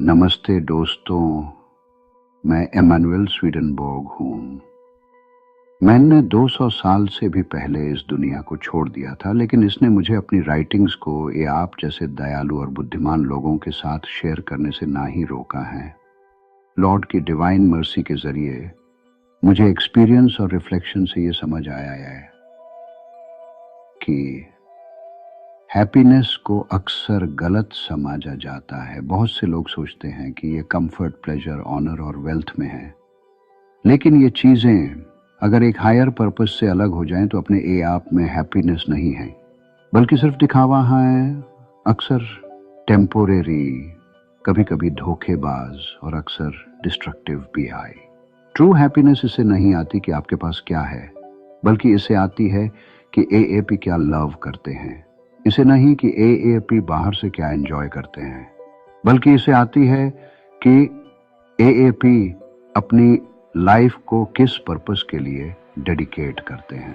नमस्ते दोस्तों, मैं एमानुएल स्वीडनबर्ग हूँ। मैंने 200 साल से भी पहले इस दुनिया को छोड़ दिया था, लेकिन इसने मुझे अपनी राइटिंग्स को ये आप जैसे दयालु और बुद्धिमान लोगों के साथ शेयर करने से ना ही रोका है। लॉर्ड की डिवाइन मर्सी के जरिए मुझे एक्सपीरियंस और रिफ्लेक्शन से ये समझ आया है कि हैप्पीनेस को अक्सर गलत समझा जाता है। बहुत से लोग सोचते हैं कि ये कंफर्ट, प्लेजर, ऑनर और वेल्थ में है, लेकिन ये चीज़ें अगर एक हायर पर्पस से अलग हो जाएं तो अपने ए आप में हैप्पीनेस नहीं है, बल्कि सिर्फ दिखावा है, अक्सर टेम्पोरेरी, कभी कभी धोखेबाज और अक्सर डिस्ट्रक्टिव भी है। ट्रू हैप्पीनेस इससे नहीं आती कि आपके पास क्या है, बल्कि इससे आती है कि एएपी क्या लव करते हैं। इसे नहीं कि एएपी बाहर से क्या एंजॉय करते हैं, बल्कि इसे आती है कि एएपी अपनी लाइफ को किस पर्पस के लिए डेडिकेट करते हैं।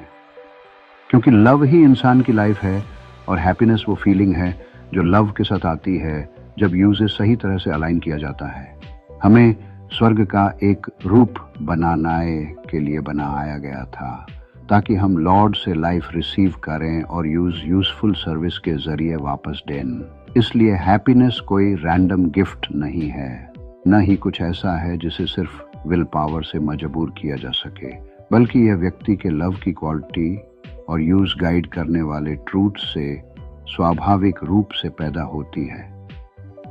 क्योंकि लव ही इंसान की लाइफ है और हैप्पीनेस वो फीलिंग है जो लव के साथ आती है जब यूज़ सही तरह से अलाइन किया जाता है। हमें स्वर्ग का एक रूप बनाने के लिए बनाया गया था ताकि हम लॉर्ड से लाइफ रिसीव करें और यूजफुल सर्विस के जरिए वापस दें। इसलिए हैप्पीनेस कोई रैंडम गिफ्ट नहीं है, न ही कुछ ऐसा है जिसे सिर्फ विल पावर से मजबूर किया जा सके, बल्कि यह व्यक्ति के लव की क्वालिटी और यूज गाइड करने वाले ट्रूथ से स्वाभाविक रूप से पैदा होती है।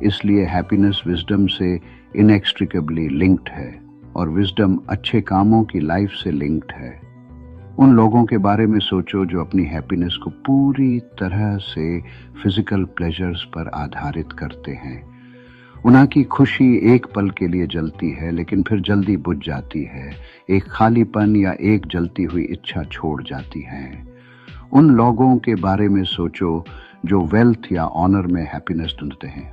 इसलिए हैप्पीनेस विजडम से इनएक्सट्रिकेबली लिंक्ड है और विजडम अच्छे कामों की लाइफ से लिंक्ड है। उन लोगों के बारे में सोचो जो अपनी हैप्पीनेस को पूरी तरह से फिजिकल प्लेजर्स पर आधारित करते हैं। उनकी खुशी एक पल के लिए जलती है, लेकिन फिर जल्दी बुझ जाती है, एक खालीपन या एक जलती हुई इच्छा छोड़ जाती है। उन लोगों के बारे में सोचो जो वेल्थ या ऑनर में हैप्पीनेस ढूंढते हैं।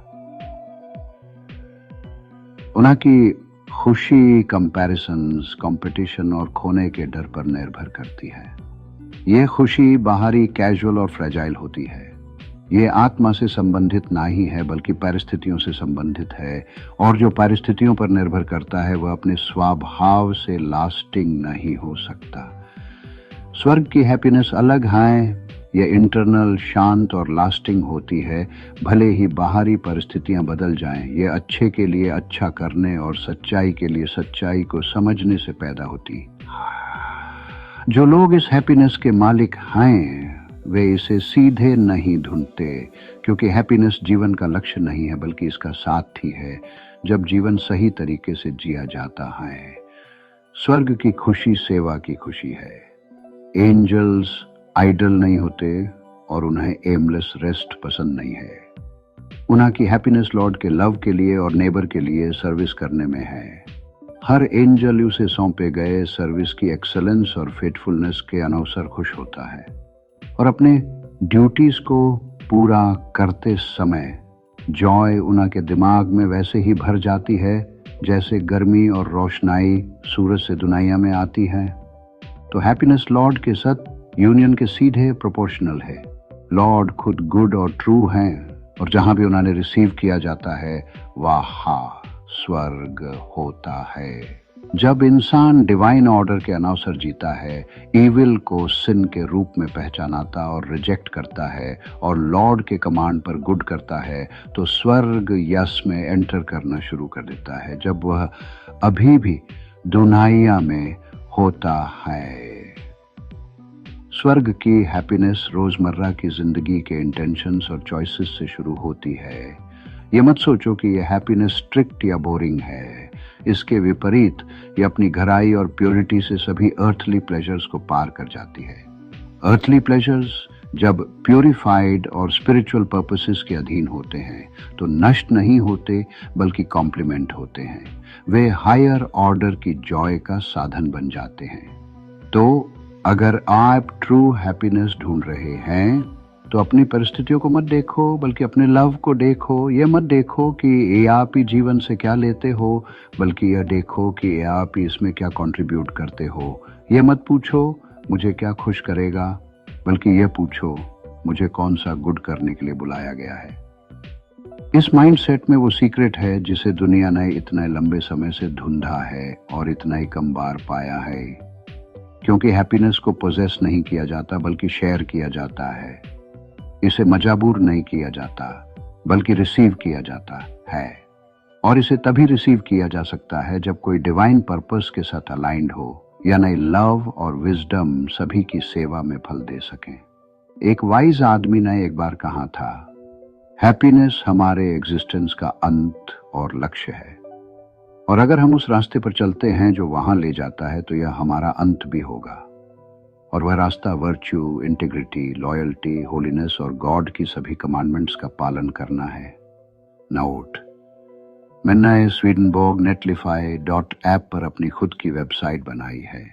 उनकी खुशी कंपैरिजन्स, कंपटीशन और खोने के डर पर निर्भर करती है। ये खुशी बाहरी, कैजुअल और फ्रेजाइल होती है। ये आत्मा से संबंधित ना ही है, बल्कि परिस्थितियों से संबंधित है, और जो परिस्थितियों पर निर्भर करता है वह अपने स्वभाव से लास्टिंग नहीं हो सकता। स्वर्ग की हैप्पीनेस अलग है। यह इंटरनल, शांत और लास्टिंग होती है, भले ही बाहरी परिस्थितियां बदल जाएं। यह अच्छे के लिए अच्छा करने और सच्चाई के लिए सच्चाई को समझने से पैदा होती। जो लोग इस हैप्पीनेस के मालिक हैं वे इसे सीधे नहीं ढूंढते, क्योंकि हैप्पीनेस जीवन का लक्ष्य नहीं है, बल्कि इसका साथी है जब जीवन सही तरीके से जिया जाता है। स्वर्ग की खुशी सेवा की खुशी है। एंजल्स आइडल नहीं होते और उन्हें एमलेस रेस्ट पसंद नहीं है। उनकी हैप्पीनेस लॉर्ड के लव के लिए और नेबर के लिए सर्विस करने में है। हर एंजल उसे सौंपे गए सर्विस की एक्सेलेंस और फेथफुलनेस के अनुसार खुश होता है, और अपने ड्यूटीज को पूरा करते समय जॉय उनके दिमाग में वैसे ही भर जाती है जैसे गर्मी और रोशनाई सूरज से दुनिया में आती है। तो हैप्पीनेस लॉर्ड के साथ यूनियन के सीधे प्रोपोर्शनल है। लॉर्ड खुद गुड और ट्रू हैं, और जहां भी उन्हें रिसीव किया जाता है वहाँ स्वर्ग होता है। जब इंसान डिवाइन ऑर्डर के अनुसार जीता है, इविल को सिन के रूप में पहचानाता और रिजेक्ट करता है, और लॉर्ड के कमांड पर गुड करता है, तो स्वर्ग यस में एंटर करना शुरू कर देता है, जब वह अभी भी दुनिया में होता है। स्वर्ग की हैप्पीनेस रोजमर्रा की जिंदगी के इंटेंशंस और चॉइसेस से शुरू होती है। ये मत सोचो कि यह हैप्पीनेस स्ट्रिक्ट या बोरिंग है। इसके विपरीत ये अपनी गहराई और प्योरिटी से सभी अर्थली प्लेजर्स को पार कर जाती है। अर्थली प्लेजर्स जब प्योरिफाइड और स्पिरिचुअल पर्पसेस के अधीन होते हैं तो नष्ट नहीं होते, बल्कि कॉम्प्लीमेंट होते हैं। वे हायर ऑर्डर की जॉय का साधन बन जाते हैं। तो अगर आप ट्रू हैप्पीनेस ढूंढ रहे हैं तो अपनी परिस्थितियों को मत देखो, बल्कि अपने लव को देखो। ये मत देखो कि ये आप ही जीवन से क्या लेते हो, बल्कि यह देखो कि ये आप ही इसमें क्या कंट्रीब्यूट करते हो। ये मत पूछो मुझे क्या खुश करेगा, बल्कि यह पूछो मुझे कौन सा गुड करने के लिए बुलाया गया है। इस माइंडसेट में वो सीक्रेट है जिसे दुनिया ने इतने लंबे समय से ढूंढा है और इतना ही कम बार पाया है, क्योंकि हैप्पीनेस को पोजेस नहीं किया जाता बल्कि शेयर किया जाता है। इसे मजबूर नहीं किया जाता बल्कि रिसीव किया जाता है, और इसे तभी रिसीव किया जा सकता है जब कोई डिवाइन पर्पस के साथ अलाइंड हो, यानी लव और विजडम सभी की सेवा में फल दे सकें। एक वाइज आदमी ने एक बार कहा था, हैप्पीनेस हमारे एग्जिस्टेंस का अंत और लक्ष्य है, और अगर हम उस रास्ते पर चलते हैं जो वहां ले जाता है तो यह हमारा अंत भी होगा। और वह रास्ता वर्च्यू, इंटीग्रिटी, लॉयल्टी, होलीनेस और गॉड की सभी कमांडमेंट्स का पालन करना है। नोट: मैंने स्वीडनबोर्ग नेटलिफाई .ऐप पर अपनी खुद की वेबसाइट बनाई है।